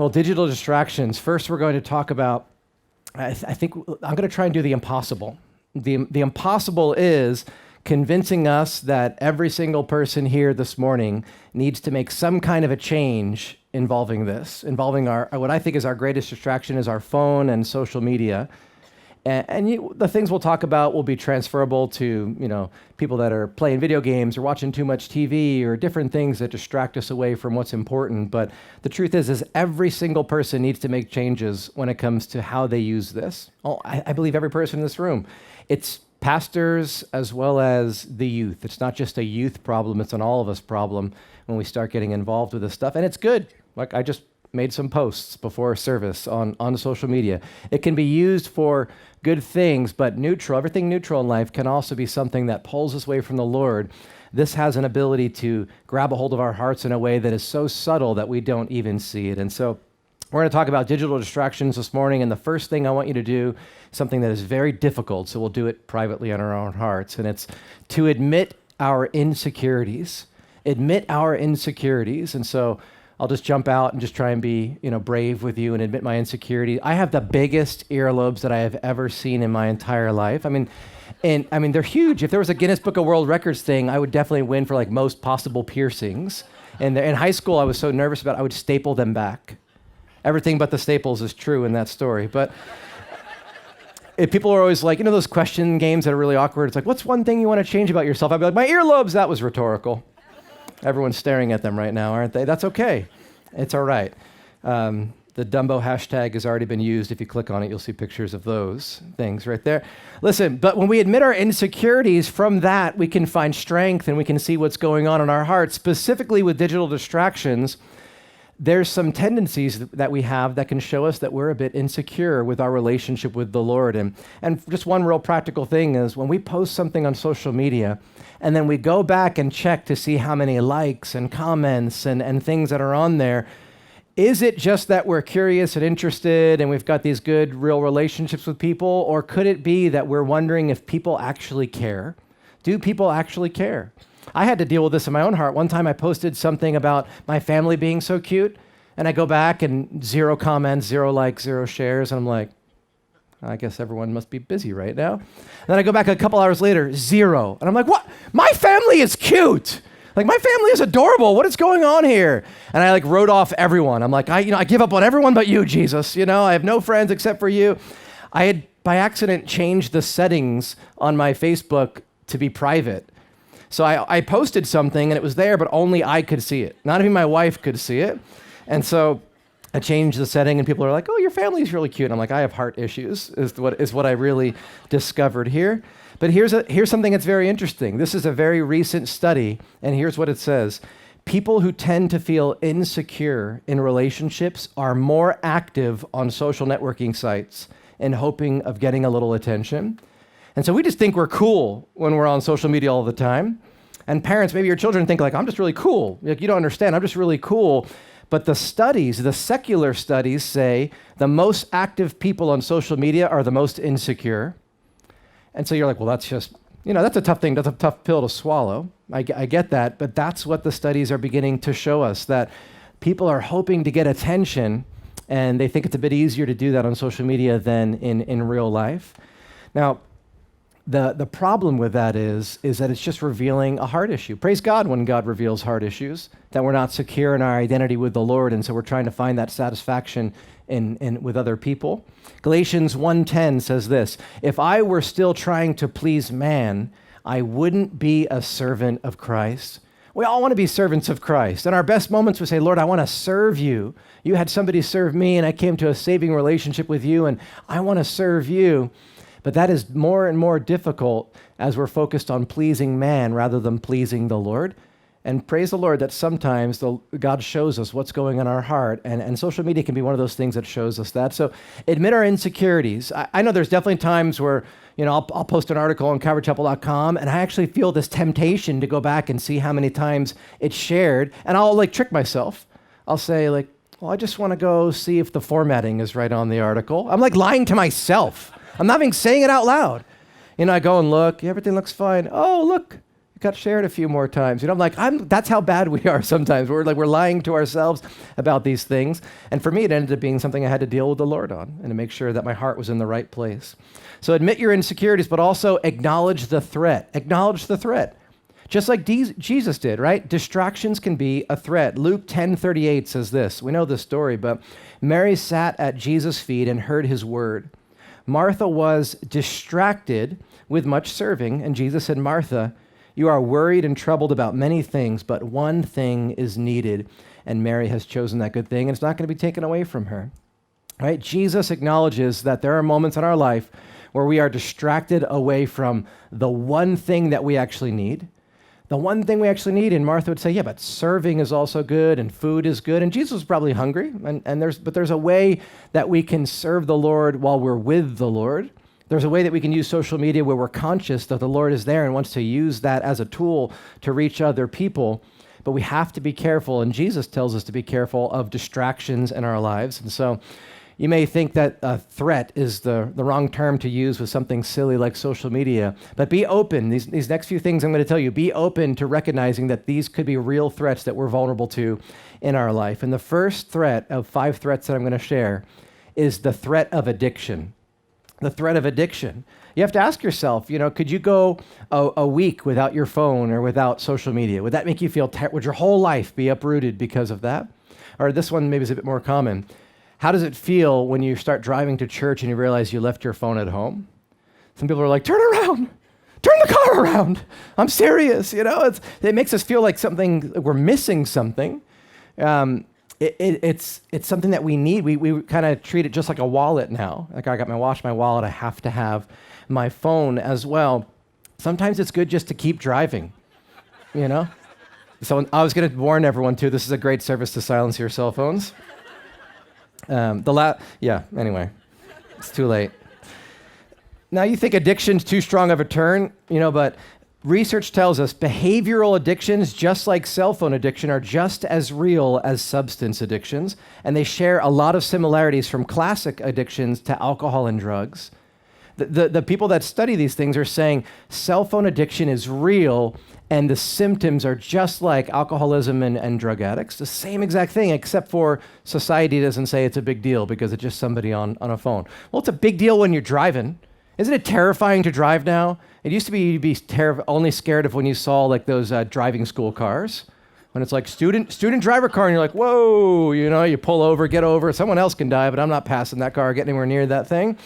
Well, digital distractions. First, we're going to talk about, I think I'm going to try and do the impossible. The impossible is convincing us that every single person here this morning needs to make some kind of a change involving this, involving what I think is our greatest distraction is our phone and social media. And the things we'll talk about will be transferable to, people that are playing video games or watching too much TV or different things that distract us away from what's important. But the truth is every single person needs to make changes when it comes to how they use this. I believe every person in this room. It's pastors as well as the youth. It's not just a youth problem, it's an all of us problem when we start getting involved with this stuff. And it's good. Like I just made some posts before service on social media. It can be used for good things, but everything neutral in life can also be something that pulls us away from the Lord. This has an ability to grab a hold of our hearts in a way that is so subtle that we don't even see it. And so we're going to talk about digital distractions this morning, and the first thing I want you to do, something that is very difficult, so we'll do it privately in our own hearts, and it's to admit our insecurities. Admit our insecurities. And so I'll just jump out and just try and be, brave with you and admit my insecurity. I have the biggest earlobes that I have ever seen in my entire life. I mean, they're huge. If there was a Guinness Book of World Records thing, I would definitely win for most possible piercings. And in high school, I was so nervous about it, I would staple them back. Everything but the staples is true in that story. But if people are always like, those question games that are really awkward. It's like, what's one thing you want to change about yourself? I'd be like, my earlobes. That was rhetorical. Everyone's staring at them right now, aren't they? That's okay. It's all right. The Dumbo hashtag has already been used. If you click on it, you'll see pictures of those things right there. Listen, but when we admit our insecurities, from that, we can find strength and we can see what's going on in our hearts. Specifically with digital distractions, there's some tendencies that we have that can show us that we're a bit insecure with our relationship with the Lord. And just one real practical thing is when we post something on social media, and then we go back and check to see how many likes and comments and things that are on there. Is it just that we're curious and interested and we've got these good, real relationships with people? Or could it be that we're wondering if people actually care? Do people actually care? I had to deal with this in my own heart. One time I posted something about my family being so cute, and I go back and 0 comments, 0 likes, 0 shares, and I'm like, I guess everyone must be busy right now. And then I go back a couple hours later, 0. And I'm like, what? My family is cute. My family is adorable. What is going on here? And I wrote off everyone. I'm like, I give up on everyone but you, Jesus. I have no friends except for you. I had by accident changed the settings on my Facebook to be private. So I posted something and it was there, but only I could see it. Not even my wife could see it. And so I changed the setting and people are like, oh, your family's really cute. And I'm like, I have heart issues, is what I really discovered here. But here's something that's very interesting. This is a very recent study, and here's what it says. People who tend to feel insecure in relationships are more active on social networking sites in hoping of getting a little attention. And so we just think we're cool when we're on social media all the time. And parents, maybe your children think I'm just really cool. You don't understand, I'm just really cool. But the secular studies say the most active people on social media are the most insecure. And so you're like, well, that's just, that's a tough thing. That's a tough pill to swallow. I get that. But that's what the studies are beginning to show us, that people are hoping to get attention, and they think it's a bit easier to do that on social media than in real life. Now, the problem with that is that it's just revealing a heart issue. Praise God when God reveals heart issues, that we're not secure in our identity with the Lord, and so we're trying to find that satisfaction in with other people. Galatians 1:10 says this, if I were still trying to please man, I wouldn't be a servant of Christ. We all want to be servants of Christ. In our best moments, we say, Lord, I want to serve you. You had somebody serve me, and I came to a saving relationship with you, and I want to serve you. But that is more and more difficult as we're focused on pleasing man rather than pleasing the Lord. And praise the Lord that sometimes God shows us what's going on in our heart, and social media can be one of those things that shows us that. So admit our insecurities. I know there's definitely times where, I'll post an article on CalvaryChapel.com, and I actually feel this temptation to go back and see how many times it's shared, and I'll trick myself. I'll say well, I just want to go see if the formatting is right on the article. I'm lying to myself. I'm not even saying it out loud. I go and look, everything looks fine. Oh, look, got shared a few more times. I'm like, that's how bad we are sometimes. We're lying to ourselves about these things. And for me, it ended up being something I had to deal with the Lord on and to make sure that my heart was in the right place. So admit your insecurities, but also acknowledge the threat. Acknowledge the threat. Just like Jesus did, right? Distractions can be a threat. Luke 10:38 says this. We know this story, but Mary sat at Jesus' feet and heard his word. Martha was distracted with much serving, and Jesus said, Martha, you are worried and troubled about many things, but one thing is needed, and Mary has chosen that good thing, and it's not going to be taken away from her. Right? Jesus acknowledges that there are moments in our life where we are distracted away from the one thing that we actually need. The one thing we actually need, and Martha would say, yeah, but serving is also good, and food is good, and Jesus was probably hungry, but there's a way that we can serve the Lord while we're with the Lord. There's a way that we can use social media where we're conscious that the Lord is there and wants to use that as a tool to reach other people. But we have to be careful, and Jesus tells us to be careful of distractions in our lives. And so you may think that a threat is the wrong term to use with something silly like social media, but be open. These next few things I'm going to tell you, be open to recognizing that these could be real threats that we're vulnerable to in our life. And the first threat of 5 threats that I'm going to share is the threat of addiction. The threat of addiction. You have to ask yourself, could you go a week without your phone or without social media? Would that make you feel, would your whole life be uprooted because of that? Or this one maybe is a bit more common. How does it feel when you start driving to church and you realize you left your phone at home? Some people are like, turn around, turn the car around. I'm serious, it makes us feel like we're missing something. It's something that we need. We kind of treat it just like a wallet now. Like I got my watch, my wallet, I have to have my phone as well. Sometimes it's good just to keep driving, So I was going to warn everyone too, this is a great service to silence your cell phones. Anyway, it's too late. Now you think addiction's too strong of a term, but research tells us behavioral addictions, just like cell phone addiction, are just as real as substance addictions, and they share a lot of similarities from classic addictions to alcohol and drugs. The people that study these things are saying cell phone addiction is real, and the symptoms are just like alcoholism and drug addicts, the same exact thing, except for society doesn't say it's a big deal because it's just somebody on a phone. Well, it's a big deal when you're driving. Isn't it terrifying to drive now? It used to be you'd be only scared of when you saw like those driving school cars. When it's like student driver car, and you're like, whoa, you pull over, get over. Someone else can die, but I'm not passing that car, get anywhere near that thing.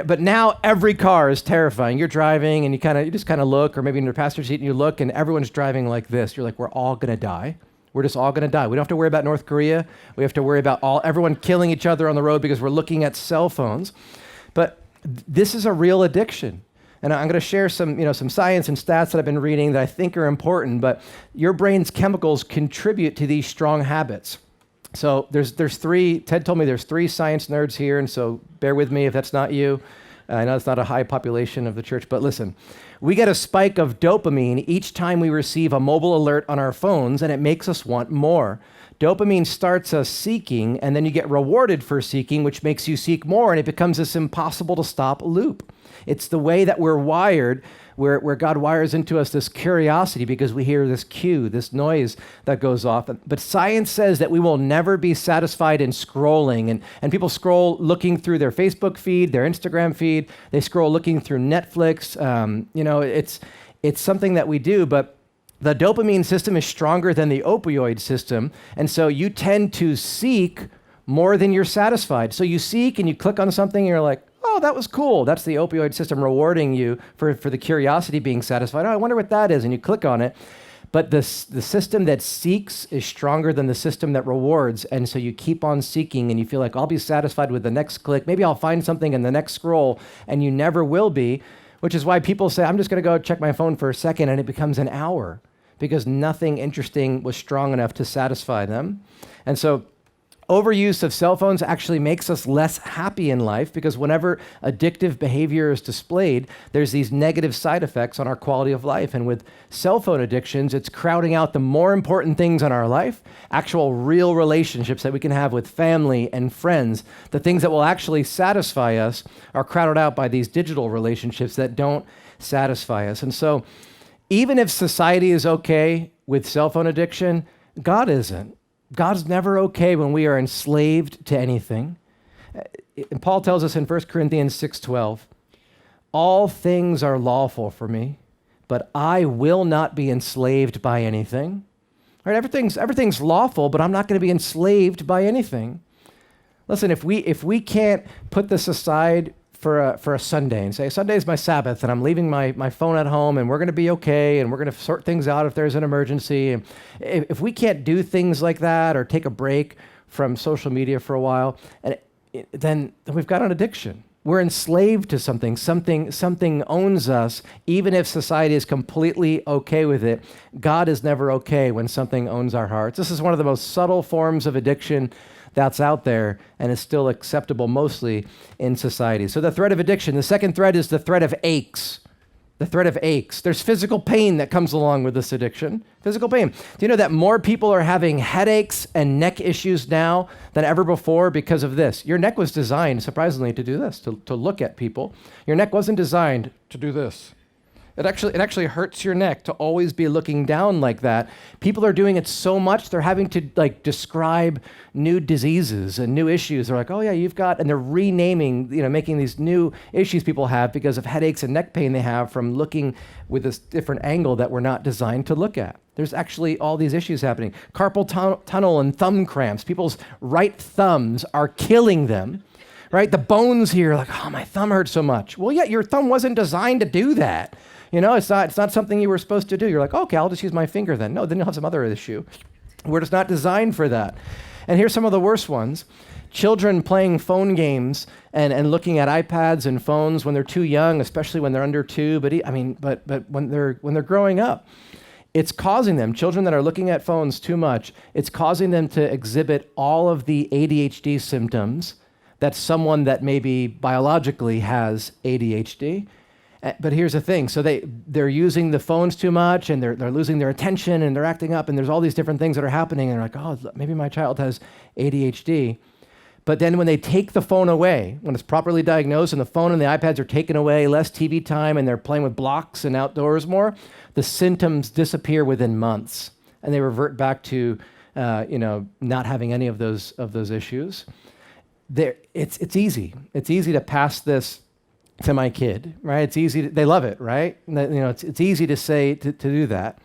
But now every car is terrifying. You're driving and you just kind of look, or maybe in your passenger seat and you look and everyone's driving like this. You're like, we're all going to die. We're just all going to die. We don't have to worry about North Korea. We have to worry about everyone killing each other on the road because we're looking at cell phones. But this is a real addiction. And I'm going to share some science and stats that I've been reading that I think are important, but your brain's chemicals contribute to these strong habits. So there's 3, Ted told me there's 3 science nerds here, and so bear with me if that's not you. I know it's not a high population of the church, but listen. We get a spike of dopamine each time we receive a mobile alert on our phones, and it makes us want more. Dopamine starts us seeking, and then you get rewarded for seeking, which makes you seek more, and it becomes this impossible to stop loop. It's the way that we're wired, where God wires into us this curiosity because we hear this cue, this noise that goes off. But science says that we will never be satisfied in scrolling. And people scroll looking through their Facebook feed, their Instagram feed. They scroll looking through Netflix. It's something that we do, but the dopamine system is stronger than the opioid system. And so you tend to seek more than you're satisfied. So you seek and you click on something and you're like, oh, that was cool. That's the opioid system rewarding you for the curiosity being satisfied. Oh, I wonder what that is. And you click on it. But the system that seeks is stronger than the system that rewards. And so you keep on seeking and you feel like, I'll be satisfied with the next click. Maybe I'll find something in the next scroll. And you never will be, which is why people say, I'm just going to go check my phone for a second. And it becomes an hour because nothing interesting was strong enough to satisfy them. And so overuse of cell phones actually makes us less happy in life because whenever addictive behavior is displayed, there's these negative side effects on our quality of life. And with cell phone addictions, it's crowding out the more important things in our life, actual real relationships that we can have with family and friends. The things that will actually satisfy us are crowded out by these digital relationships that don't satisfy us. And so Even if society is okay with cell phone addiction, God isn't. God's never okay when we are enslaved to anything. And Paul tells us in 1 Corinthians 6:12, all things are lawful for me, but I will not be enslaved by anything. All right, everything's lawful, but I'm not going to be enslaved by anything. Listen, if we can't put this aside for a Sunday and say, Sunday is my Sabbath, and I'm leaving my phone at home, and we're going to be okay, and we're going to sort things out if there's an emergency. And if we can't do things like that or take a break from social media for a while, then we've got an addiction. We're enslaved to something. Something owns us, even if society is completely okay with it. God is never okay when something owns our hearts. This is one of the most subtle forms of addiction that's out there and is still acceptable mostly in society. So the threat of addiction. The second threat is the threat of aches. The threat of aches. There's physical pain that comes along with this addiction. Physical pain. Do you know that more people are having headaches and neck issues now than ever before because of this? Your neck was designed, surprisingly, to do this, to look at people. Your neck wasn't designed to do this. It actually hurts your neck to always be looking down like that. People are doing it so much, they're having to describe new diseases and new issues. They're like, oh yeah, you've got, and they're renaming, making these new issues people have because of headaches and neck pain they have from looking with this different angle that we're not designed to look at. There's actually all these issues happening. Carpal tunnel and thumb cramps. People's right thumbs are killing them. Right? The bones here, like, oh, my thumb hurts so much. Well, yeah, your thumb wasn't designed to do that. It's not something you were supposed to do. You're like, okay, I'll just use my finger then. No, then you'll have some other issue. We're just not designed for that. And here's some of the worst ones. Children playing phone games and looking at iPads and phones when they're too young, especially when they're under 2, but when they're growing up. It's causing them, children that are looking at phones too much, it's causing them to exhibit all of the ADHD symptoms that someone that maybe biologically has ADHD. But here's the thing. So they're using the phones too much, and they're losing their attention, and they're acting up, and there's all these different things that are happening, and they're like, oh, maybe my child has ADHD. But then when they take the phone away, when it's properly diagnosed and the phone and the iPads are taken away, less TV time, and they're playing with blocks and outdoors more, the symptoms disappear within months, and they revert back to not having any of those issues. It's easy. It's easy to pass this to my kid, right? It's easy. They love it, right? It's easy to say to do that.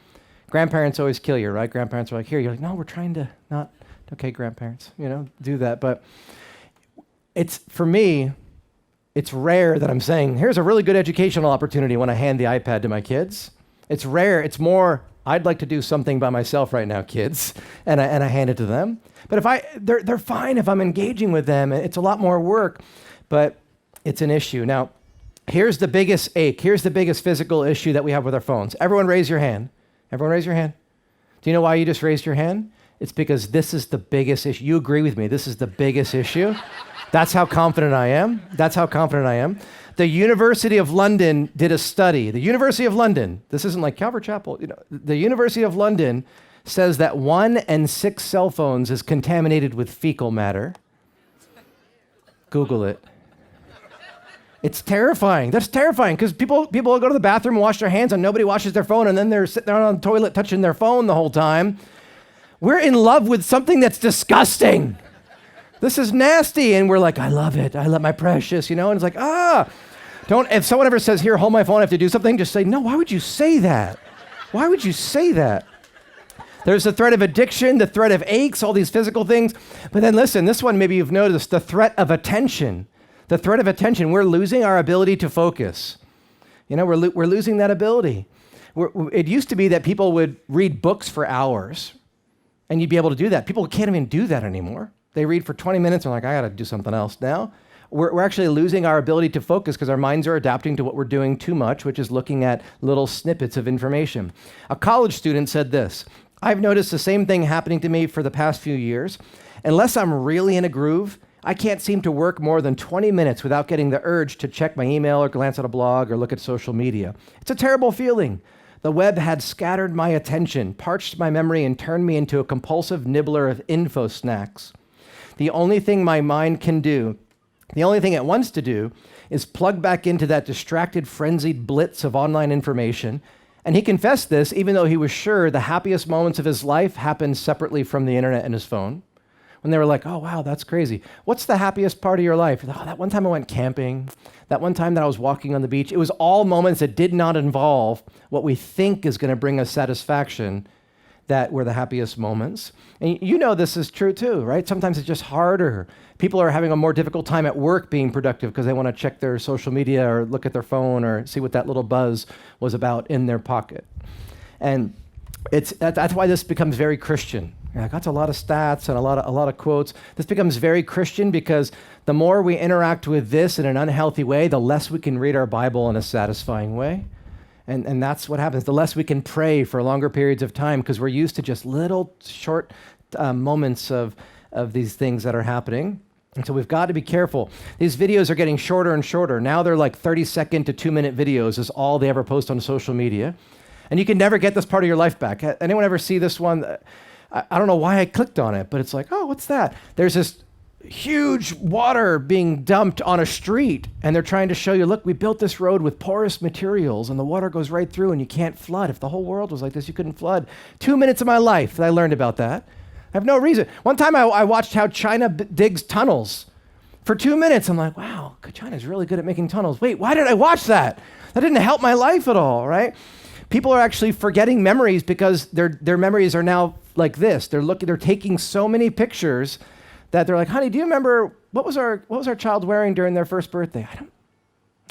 Grandparents always kill you, right? Grandparents are like, here. You're like, no, we're trying to not. Okay, grandparents, do that. But for me, it's rare that I'm saying, here's a really good educational opportunity when I hand the iPad to my kids. It's rare. It's more, I'd like to do something by myself right now, kids, and I hand it to them. But they're fine if I'm engaging with them. It's a lot more work, but it's an issue. Now, here's the biggest ache. Here's the biggest physical issue that we have with our phones. Everyone raise your hand. Everyone raise your hand. Do you know why you just raised your hand? It's because this is the biggest issue. You agree with me. This is the biggest issue. That's how confident I am. The University of London did a study. The University of London, this isn't like Calvary Chapel. The University of London says that 1 in 6 cell phones is contaminated with fecal matter. Google it. It's terrifying. That's terrifying because people go to the bathroom and wash their hands and nobody washes their phone, and then they're sitting there on the toilet touching their phone the whole time. We're in love with something that's disgusting. This is nasty. And we're like, I love it. I love my precious, and it's like, if someone ever says, here, hold my phone, I have to do something, just say, no, why would you say that? Why would you say that? There's the threat of addiction, the threat of aches, all these physical things. But then listen, this one, maybe you've noticed, the threat of attention. The threat of attention. We're losing our ability to focus. We're losing that ability. It used to be that people would read books for hours, and you'd be able to do that. People can't even do that anymore. They read for 20 minutes and are like, I got to do something else now. We're actually losing our ability to focus because our minds are adapting to what we're doing too much, which is looking at little snippets of information. A college student said this, I've noticed the same thing happening to me for the past few years. Unless I'm really in a groove, I can't seem to work more than 20 minutes without getting the urge to check my email or glance at a blog or look at social media. It's a terrible feeling. The web had scattered my attention, parched my memory, and turned me into a compulsive nibbler of info snacks. The only thing my mind can do, the only thing it wants to do, is plug back into that distracted, frenzied blitz of online information, And he confessed this even though he was sure the happiest moments of his life happened separately from the internet and his phone. When they were like, oh, wow, that's crazy. What's the happiest part of your life? Oh, that one time I went camping. That one time that I was walking on the beach. It was all moments that did not involve what we think is going to bring us satisfaction that were the happiest moments. And you know this is true too, right? Sometimes it's just harder. People are having a more difficult time at work being productive because they want to check their social media or look at their phone or see what that little buzz was about in their pocket. And that's why this becomes very Christian. You're like, that's a lot of stats and a lot of quotes. This becomes very Christian because the more we interact with this in an unhealthy way, the less we can read our Bible in a satisfying way. And that's what happens. The less we can pray for longer periods of time because we're used to just little short moments of these things that are happening. And so we've got to be careful. These videos are getting shorter and shorter. Now they're like 30-second to 2-minute videos is all they ever post on social media. And you can never get this part of your life back. Anyone ever see this one? I don't know why I clicked on it, but it's like, oh, what's that? There's this huge water being dumped on a street, and they're trying to show you, look, we built this road with porous materials, and the water goes right through, and you can't flood. If the whole world was like this, you couldn't flood. 2 minutes of my life that I learned about that. I have no reason. One time I watched how China digs tunnels. For 2 minutes, I'm like, wow, China's really good at making tunnels. Wait, why did I watch that? That didn't help my life at all, right? People are actually forgetting memories because their memories are now like this. They're taking so many pictures that they're like, honey, do you remember what was our child wearing during their first birthday?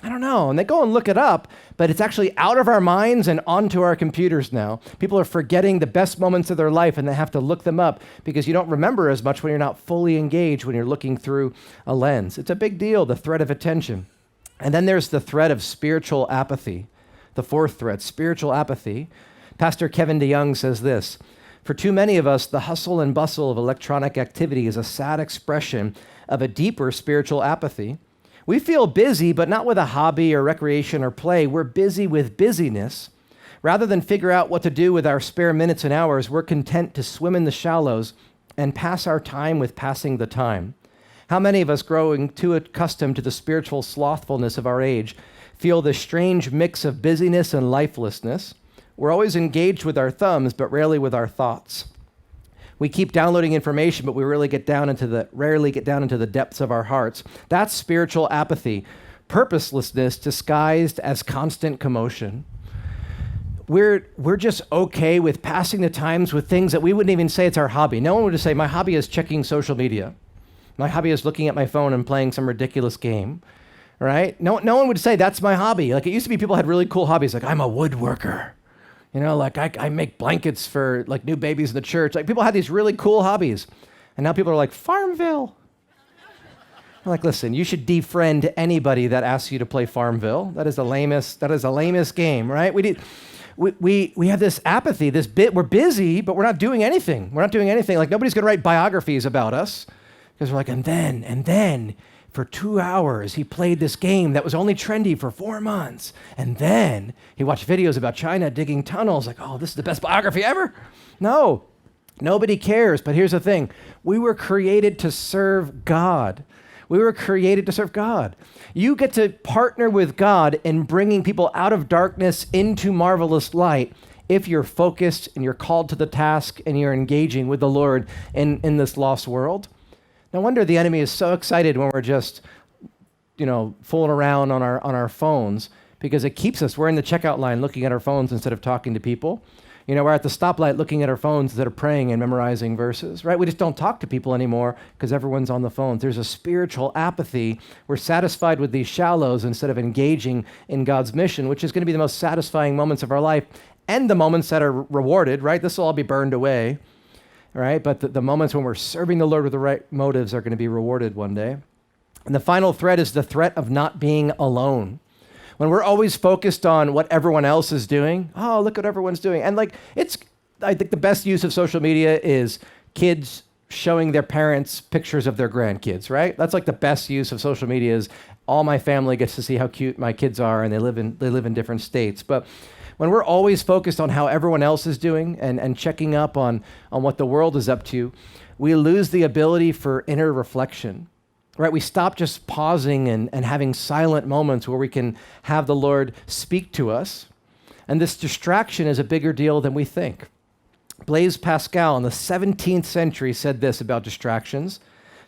I don't know. And they go and look it up, but it's actually out of our minds and onto our computers now. People are forgetting the best moments of their life and they have to look them up because you don't remember as much when you're not fully engaged, when you're looking through a lens. It's a big deal, the threat of attention. And then there's the threat of spiritual apathy. The fourth threat, spiritual apathy. Pastor Kevin DeYoung says this, for too many of us, the hustle and bustle of electronic activity is a sad expression of a deeper spiritual apathy. We feel busy, but not with a hobby or recreation or play. We're busy with busyness. Rather than figure out what to do with our spare minutes and hours, we're content to swim in the shallows and pass our time with passing the time. How many of us, growing too accustomed to the spiritual slothfulness of our age, feel this strange mix of busyness and lifelessness? We're always engaged with our thumbs, but rarely with our thoughts. We keep downloading information, but we rarely get down into the depths of our hearts. That's spiritual apathy, purposelessness disguised as constant commotion. We're just okay with passing the times with things that we wouldn't even say it's our hobby. No one would just say, my hobby is checking social media. My hobby is looking at my phone and playing some ridiculous game, right? No one would say that's my hobby. Like it used to be people had really cool hobbies, like I'm a woodworker. You know, like I make blankets for like new babies in the church. Like people had these really cool hobbies. And now people are like, Farmville. I'm like, listen, you should defriend anybody that asks you to play Farmville. That is the lamest game, right? We have this apathy, we're busy, but we're not doing anything. We're not doing anything. Like nobody's gonna write biographies about us. Because we're like, and then, for 2 hours, he played this game that was only trendy for 4 months. And then he watched videos about China digging tunnels. Like, oh, this is the best biography ever. No, nobody cares. But here's the thing. We were created to serve God. We were created to serve God. You get to partner with God in bringing people out of darkness into marvelous light if you're focused and you're called to the task and you're engaging with the Lord in this lost world. No wonder the enemy is so excited when we're just, fooling around on our phones because it keeps us. We're in the checkout line looking at our phones instead of talking to people. We're at the stoplight looking at our phones instead of praying and memorizing verses, right? We just don't talk to people anymore because everyone's on the phones. There's a spiritual apathy. We're satisfied with these shallows instead of engaging in God's mission, which is going to be the most satisfying moments of our life and the moments that are rewarded, right? This will all be burned away. Right? But the moments when we're serving the Lord with the right motives are going to be rewarded one day. And the final threat is the threat of not being alone. When we're always focused on what everyone else is doing, oh, look what everyone's doing. And I think the best use of social media is kids showing their parents pictures of their grandkids, right? That's like the best use of social media is all my family gets to see how cute my kids are and they live in different states. But when we're always focused on how everyone else is doing and checking up on what the world is up to, we lose the ability for inner reflection, right? We stop just pausing and having silent moments where we can have the Lord speak to us. And this distraction is a bigger deal than we think. Blaise Pascal in the 17th century said this about distractions.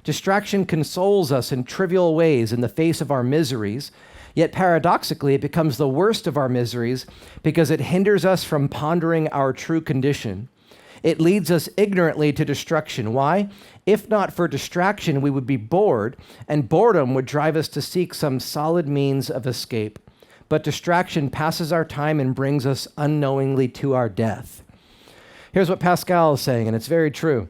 Distraction consoles us in trivial ways in the face of our miseries, yet paradoxically, it becomes the worst of our miseries because it hinders us from pondering our true condition. It leads us ignorantly to destruction. Why? If not for distraction, we would be bored, and boredom would drive us to seek some solid means of escape. But distraction passes our time and brings us unknowingly to our death. Here's what Pascal is saying, and it's very true.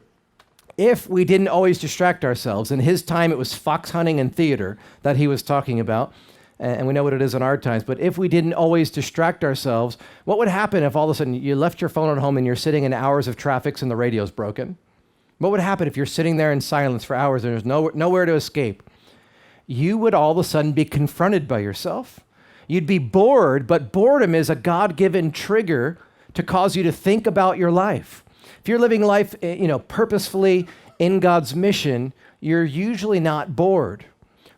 If we didn't always distract ourselves, in his time it was fox hunting and theater that he was talking about, and we know what it is in our times, but if we didn't always distract ourselves, what would happen if all of a sudden you left your phone at home and you're sitting in hours of traffic and the radio's broken? What would happen if you're sitting there in silence for hours and there's nowhere to escape? You would all of a sudden be confronted by yourself. You'd be bored, but boredom is a God-given trigger to cause you to think about your life. If you're living life, purposefully in God's mission, you're usually not bored.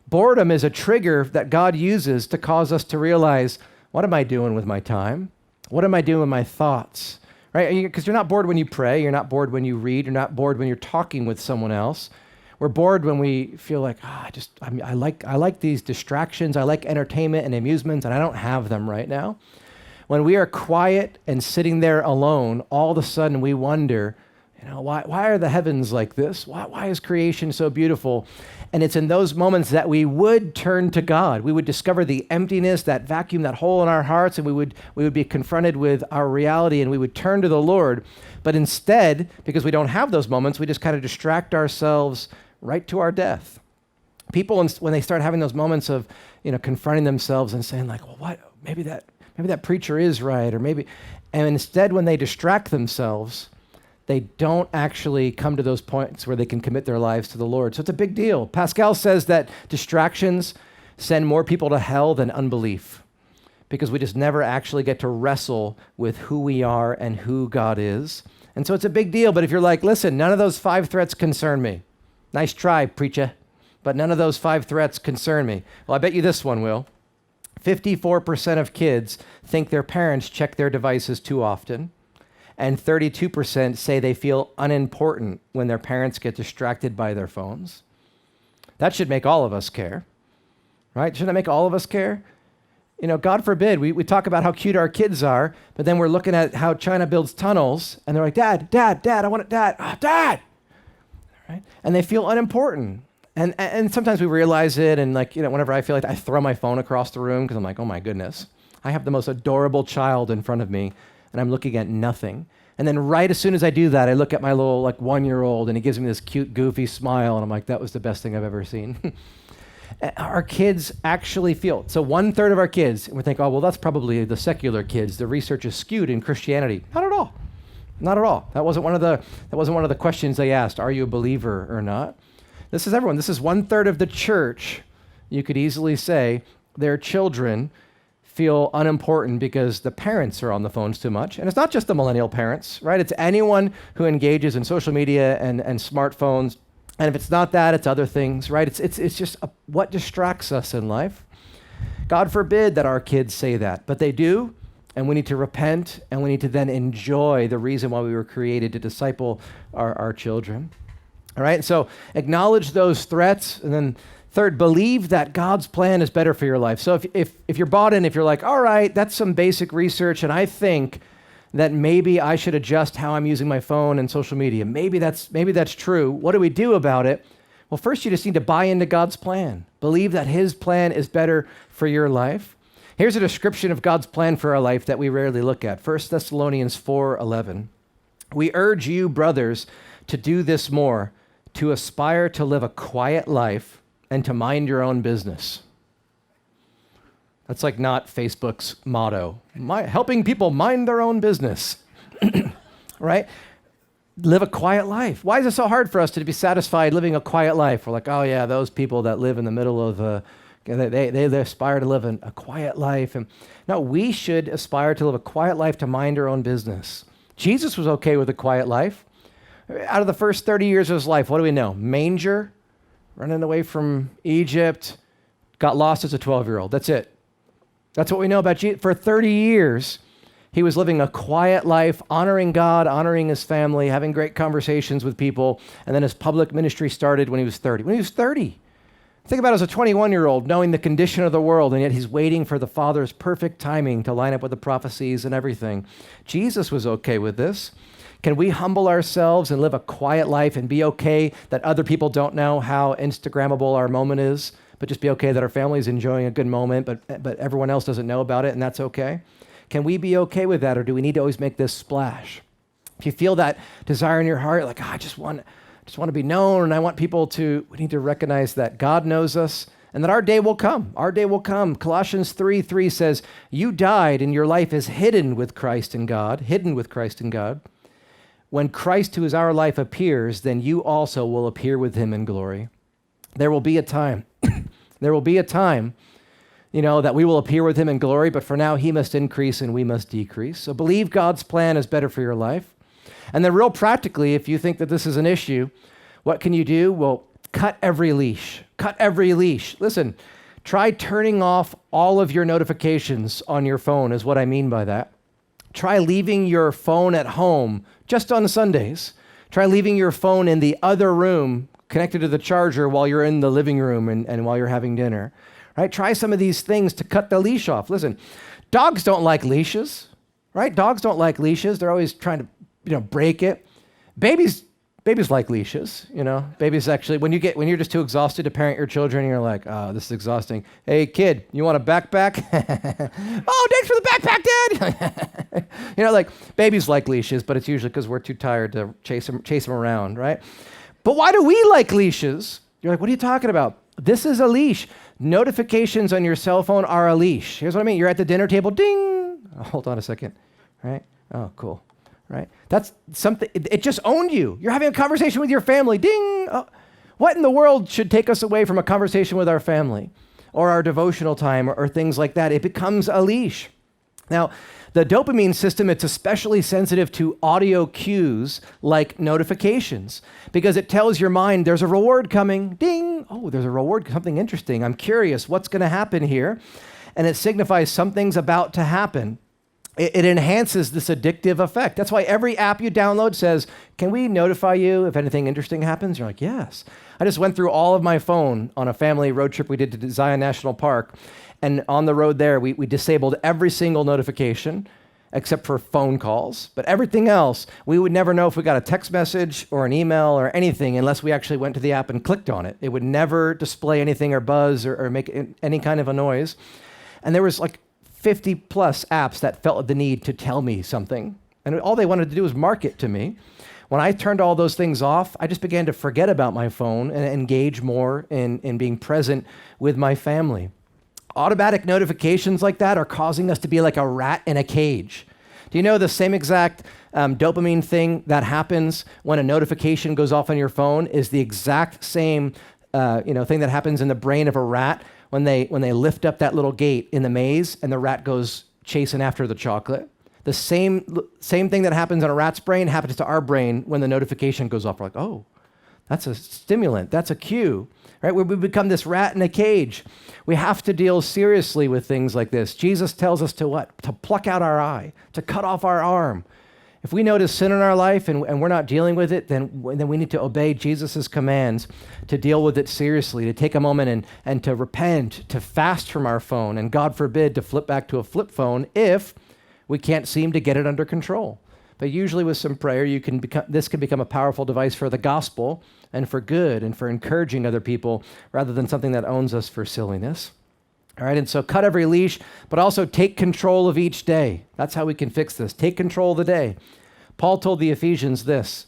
Boredom is a trigger that God uses to cause us to realize, what am I doing with my time? What am I doing with my thoughts? Right? Because you're not bored when you pray. You're not bored when you read. You're not bored when you're talking with someone else. We're bored when we feel like, I like these distractions. I like entertainment and amusements, and I don't have them right now. When we are quiet and sitting there alone, all of a sudden we wonder, why are the heavens like this? Why is creation so beautiful? And it's in those moments that we would turn to God. We would discover the emptiness, that vacuum, that hole in our hearts, and we would be confronted with our reality, and we would turn to the Lord. But instead, because we don't have those moments, we just kind of distract ourselves right to our death. People, when they start having those moments of, confronting themselves and saying like, well, what? Maybe that preacher is right, and instead when they distract themselves, they don't actually come to those points where they can commit their lives to the Lord. So it's a big deal. Pascal says that distractions send more people to hell than unbelief because we just never actually get to wrestle with who we are and who God is. And so it's a big deal. But if you're like, listen, none of those 5 threats concern me. Nice try, preacher. But none of those 5 threats concern me. Well, I bet you this one will. 54% of kids think their parents check their devices too often. And 32% say they feel unimportant when their parents get distracted by their phones. That should make all of us care, right? Shouldn't that make all of us care? God forbid, we talk about how cute our kids are, but then we're looking at how China builds tunnels, and they're like, Dad, I want it, Dad, Dad! Right? And they feel unimportant. And sometimes we realize it, and whenever I feel like I throw my phone across the room because I'm like, oh my goodness, I have the most adorable child in front of me, and I'm looking at nothing. And then right as soon as I do that, I look at my little 1-year-old, and he gives me this cute, goofy smile, and I'm like, that was the best thing I've ever seen. Our kids actually feel, so 1/3 of our kids, and we think, oh, well, that's probably the secular kids. The research is skewed in Christianity. Not at all. Not at all. That wasn't one of the questions they asked. Are you a believer or not? This is everyone. This is 1/3 of the church. You could easily say their children feel unimportant because the parents are on the phones too much. And it's not just the millennial parents, right? It's anyone who engages in social media and smartphones. And if it's not that, it's other things, right? It's just what distracts us in life. God forbid that our kids say that, but they do. And we need to repent, and we need to then enjoy the reason why we were created to disciple our children. All right, so acknowledge those threats, and then third, believe that God's plan is better for your life. So if you're bought in, if you're like, all right, that's some basic research, and I think that maybe I should adjust how I'm using my phone and social media. Maybe that's true. What do we do about it? Well, first you just need to buy into God's plan. Believe that his plan is better for your life. Here's a description of God's plan for our life that we rarely look at. 1 Thessalonians 4:11. We urge you, brothers, to do this more, to aspire to live a quiet life and to mind your own business. That's not Facebook's motto. Helping people mind their own business, right? Live a quiet life. Why is it so hard for us to be satisfied living a quiet life? We're like, oh yeah, those people that live in the middle of they aspire to live a quiet life. And no, we should aspire to live a quiet life to mind our own business. Jesus was okay with a quiet life. Out of the first 30 years of his life, what do we know? Manger, running away from Egypt, got lost as a 12-year-old. That's it. That's what we know about Jesus. For 30 years, He was living a quiet life, honoring God, honoring his family, having great conversations with people, and then his public ministry started when he was 30. When he was 30, think about it as a 21-year-old, knowing the condition of the world, and yet he's waiting for the Father's perfect timing to line up with the prophecies and everything. Jesus was okay with this. Can we humble ourselves and live a quiet life and be okay that other people don't know how Instagrammable our moment is, but just be okay that our family is enjoying a good moment, but everyone else doesn't know about it, and that's okay? Can we be okay with that, or do we need to always make this splash? If you feel that desire in your heart, like, I just want to be known, and I want people to, we need to recognize that God knows us and that our day will come. Our day will come. Colossians 3:3 says, you died and your life is hidden with Christ in God, hidden with Christ in God. When Christ, who is our life, appears, then you also will appear with him in glory. There will be a time, there will be a time, that we will appear with him in glory, but for now he must increase and we must decrease. So believe God's plan is better for your life. And then real practically, if you think that this is an issue, what can you do? Well, cut every leash. Cut every leash. Listen, try turning off all of your notifications on your phone is what I mean by that. Try leaving your phone at home just on Sundays. Try leaving your phone in the other room connected to the charger while you're in the living room and while you're having dinner. Right? Try some of these things to cut the leash off. Listen, dogs don't like leashes, right? Dogs don't like leashes. They're always trying to break it. Babies like leashes, Babies actually, when you're just too exhausted to parent your children, you're like, oh, this is exhausting. Hey, kid, you want a backpack? Oh, thanks for the backpack, Dad. Babies like leashes, but it's usually because we're too tired to chase them around, right? But why do we like leashes? You're like, what are you talking about? This is a leash. Notifications on your cell phone are a leash. Here's what I mean. You're at the dinner table, ding. Oh, hold on a second, right? Oh, cool. Right? That's something, it just owned you. You're having a conversation with your family, ding. Oh, what in the world should take us away from a conversation with our family or our devotional time or things like that? It becomes a leash. Now, the dopamine system, it's especially sensitive to audio cues like notifications because it tells your mind there's a reward coming, ding. Oh, there's a reward, something interesting. I'm curious, what's going to happen here? And it signifies something's about to happen. It enhances this addictive effect. That's why every app you download says, can we notify you if anything interesting happens? You're like, yes. I just went through all of my phone on a family road trip we did to Zion National Park. And on the road there, we disabled every single notification except for phone calls. But everything else, we would never know if we got a text message or an email or anything unless we actually went to the app and clicked on it. It would never display anything or buzz or make any kind of a noise. And there was 50 plus apps that felt the need to tell me something. And all they wanted to do was market to me. When I turned all those things off, I just began to forget about my phone and engage more in being present with my family. Automatic notifications like that are causing us to be like a rat in a cage. Do you know the same exact dopamine thing that happens when a notification goes off on your phone is the exact same thing that happens in the brain of a rat when they lift up that little gate in the maze and the rat goes chasing after the chocolate. The same thing that happens in a rat's brain happens to our brain when the notification goes off. We're like, oh, that's a stimulant. That's a cue, right? We become this rat in a cage. We have to deal seriously with things like this. Jesus tells us to what? To pluck out our eye, to cut off our arm. If we notice sin in our life and we're not dealing with it, then we need to obey Jesus' commands to deal with it seriously, to take a moment and to repent, to fast from our phone, and God forbid to flip back to a flip phone if we can't seem to get it under control. But usually with some prayer, this can become a powerful device for the gospel and for good and for encouraging other people rather than something that owns us for silliness. All right, and so cut every leash, but also take control of each day. That's how we can fix this. Take control of the day. Paul told the Ephesians this,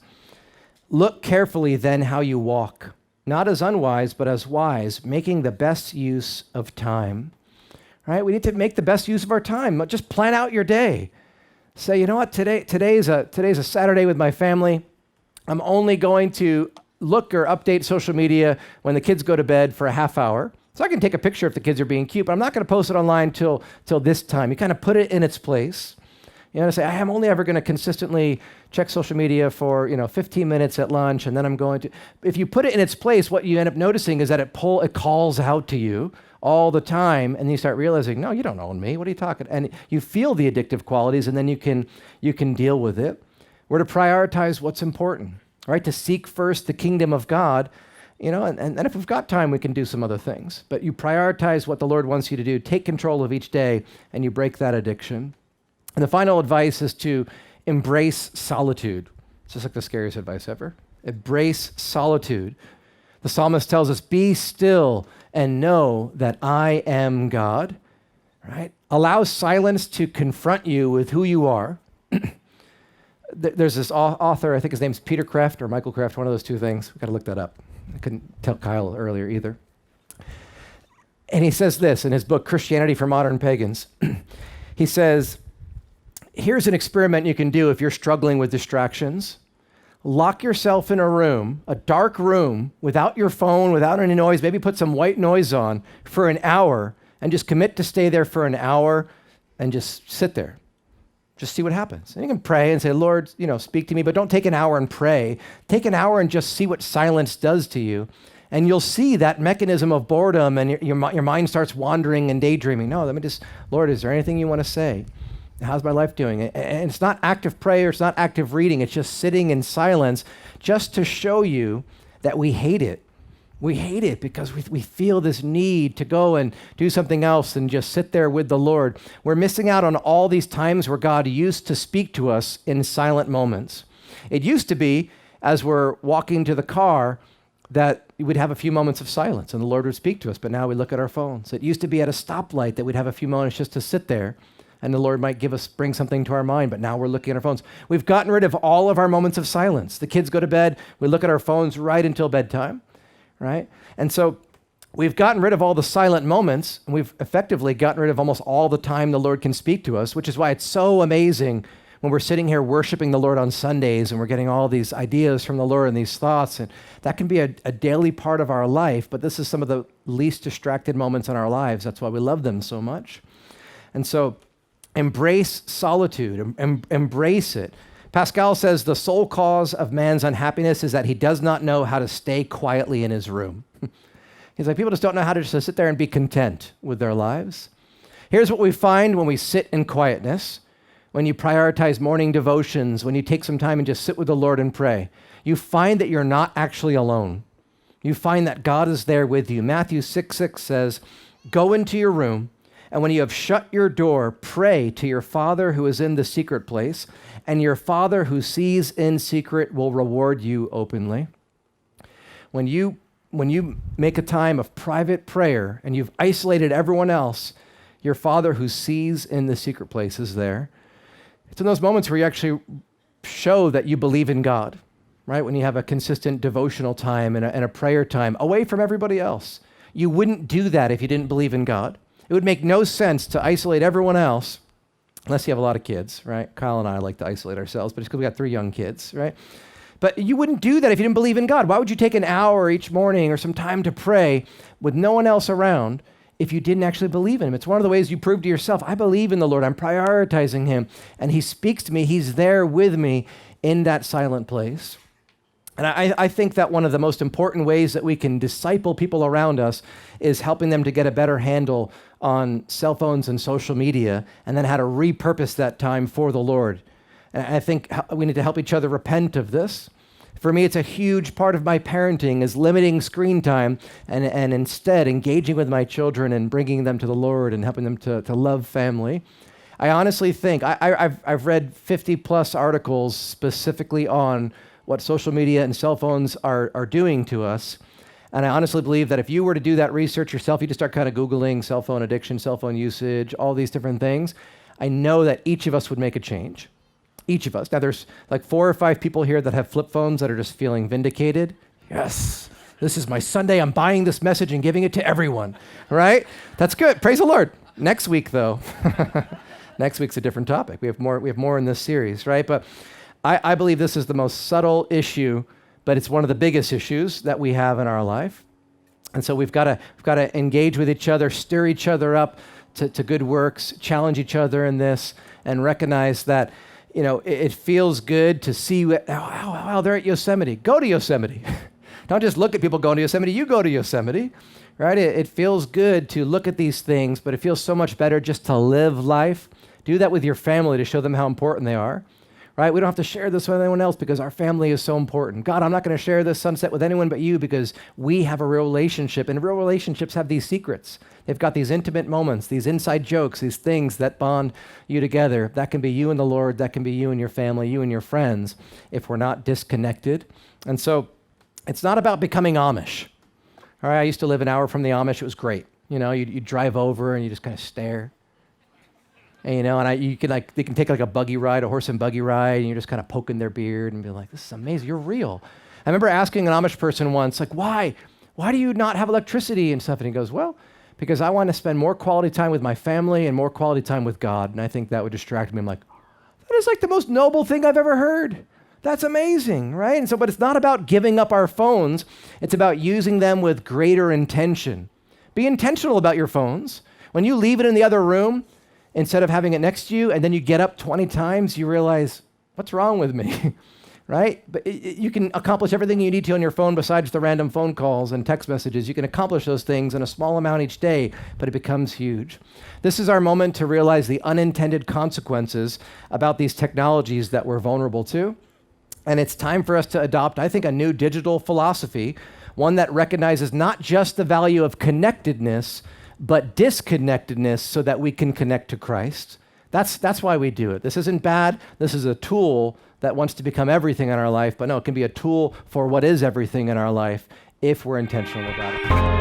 look carefully then how you walk, not as unwise, but as wise, making the best use of time. All right, we need to make the best use of our time. Just plan out your day. Say, you know what, today's a Saturday with my family. I'm only going to look or update social media when the kids go to bed for a half hour. So I can take a picture if the kids are being cute, but I'm not going to post it online till this time. You kind of put it in its place. You know, say, I'm only ever going to consistently check social media for, 15 minutes at lunch, and then I'm going to. If you put it in its place, what you end up noticing is that it calls out to you all the time, and you start realizing, no, you don't own me. What are you talking? And you feel the addictive qualities, and then you can deal with it. We're to prioritize what's important, right? To seek first the kingdom of God, and if we've got time, we can do some other things. But you prioritize what the Lord wants you to do, take control of each day, and you break that addiction. And the final advice is to embrace solitude. It's just like the scariest advice ever. Embrace solitude. The psalmist tells us, be still and know that I am God, right? Allow silence to confront you with who you are. There's this author, I think his name's Peter Kraft or Michael Kraft, one of those two things. We've got to look that up. I couldn't tell Kyle earlier either. And he says this in his book, Christianity for Modern Pagans. He says, here's an experiment you can do if you're struggling with distractions. Lock yourself in a room, a dark room, without your phone, without any noise, maybe put some white noise on for an hour, and just commit to stay there for an hour and just sit there. Just see what happens. And you can pray and say, Lord, speak to me, but don't take an hour and pray. Take an hour and just see what silence does to you. And you'll see that mechanism of boredom, and your mind starts wandering and daydreaming. No, let me just, Lord, is there anything you want to say? How's my life doing? And it's not active prayer, it's not active reading, it's just sitting in silence just to show you that we hate it. We hate it because we feel this need to go and do something else and just sit there with the Lord. We're missing out on all these times where God used to speak to us in silent moments. It used to be, as we're walking to the car, that we'd have a few moments of silence and the Lord would speak to us, but now we look at our phones. It used to be at a stoplight that we'd have a few moments just to sit there and the Lord might bring something to our mind, but now we're looking at our phones. We've gotten rid of all of our moments of silence. The kids go to bed, we look at our phones right until bedtime, right? And so we've gotten rid of all the silent moments, and we've effectively gotten rid of almost all the time the Lord can speak to us, which is why it's so amazing when we're sitting here worshiping the Lord on Sundays and we're getting all these ideas from the Lord and these thoughts, and that can be a daily part of our life, but this is some of the least distracted moments in our lives. That's why we love them so much. And so embrace solitude, embrace it. Pascal says the sole cause of man's unhappiness is that he does not know how to stay quietly in his room. He's like, people just don't know how to just sit there and be content with their lives. Here's what we find when we sit in quietness, when you prioritize morning devotions, when you take some time and just sit with the Lord and pray. You find that you're not actually alone. You find that God is there with you. Matthew 6:6 says, go into your room, and when you have shut your door, pray to your Father who is in the secret place, and your Father who sees in secret will reward you openly. When you make a time of private prayer and you've isolated everyone else, your Father who sees in the secret place is there. It's in those moments where you actually show that you believe in God, right? When you have a consistent devotional time and a prayer time away from everybody else. You wouldn't do that if you didn't believe in God. It would make no sense to isolate everyone else, unless you have a lot of kids, right? Kyle and I like to isolate ourselves, but it's because we got 3 young kids, right? But you wouldn't do that if you didn't believe in God. Why would you take an hour each morning or some time to pray with no one else around if you didn't actually believe in Him? It's one of the ways you prove to yourself, I believe in the Lord, I'm prioritizing Him, and He speaks to me, He's there with me in that silent place. And I think that one of the most important ways that we can disciple people around us is helping them to get a better handle on cell phones and social media, and then how to repurpose that time for the Lord. And I think we need to help each other repent of this. For me, it's a huge part of my parenting is limiting screen time and instead engaging with my children and bringing them to the Lord and helping them to love family. I honestly think, I've read 50 plus articles specifically on what social media and cell phones are doing to us. And I honestly believe that if you were to do that research yourself, you just start kind of Googling cell phone addiction, cell phone usage, all these different things, I know that each of us would make a change. Each of us. Now there's like 4 or 5 people here that have flip phones that are just feeling vindicated. Yes, this is my Sunday. I'm buying this message and giving it to everyone, right? That's good. Praise the Lord. Next week though, next week's a different topic. We have more in this series, right? But I believe this is the most subtle issue, but it's one of the biggest issues that we have in our life. And so we've got to engage with each other, stir each other up to good works, challenge each other in this, and recognize that, it feels good to see, wow, they're at Yosemite. Go to Yosemite. Don't just look at people going to Yosemite, you go to Yosemite, right? It feels good to look at these things, but it feels so much better just to live life. Do that with your family to show them how important they are, right? We don't have to share this with anyone else because our family is so important. God, I'm not going to share this sunset with anyone but you because we have a real relationship, and real relationships have these secrets. They've got these intimate moments, these inside jokes, these things that bond you together. That can be you and the Lord. That can be you and your family, you and your friends, if we're not disconnected. And so it's not about becoming Amish. All right, I used to live an hour from the Amish. It was great. You drive over and you just kind of stare. And, they can take like a buggy ride, a horse and buggy ride, and you're just kind of poking their beard and be like, this is amazing. You're real. I remember asking an Amish person once, like, why do you not have electricity and stuff? And he goes, well, because I want to spend more quality time with my family and more quality time with God. And I think that would distract me. I'm like, that is like the most noble thing I've ever heard. That's amazing, right? And so, but it's not about giving up our phones. It's about using them with greater intention. Be intentional about your phones. When you leave it in the other room, instead of having it next to you, and then you get up 20 times, you realize, what's wrong with me, right? But you can accomplish everything you need to on your phone besides the random phone calls and text messages. You can accomplish those things in a small amount each day, but it becomes huge. This is our moment to realize the unintended consequences about these technologies that we're vulnerable to. And it's time for us to adopt, I think, a new digital philosophy, one that recognizes not just the value of connectedness, but disconnectedness so that we can connect to Christ. That's why we do it. This isn't bad. This is a tool that wants to become everything in our life, but no, it can be a tool for what is everything in our life if we're intentional about it.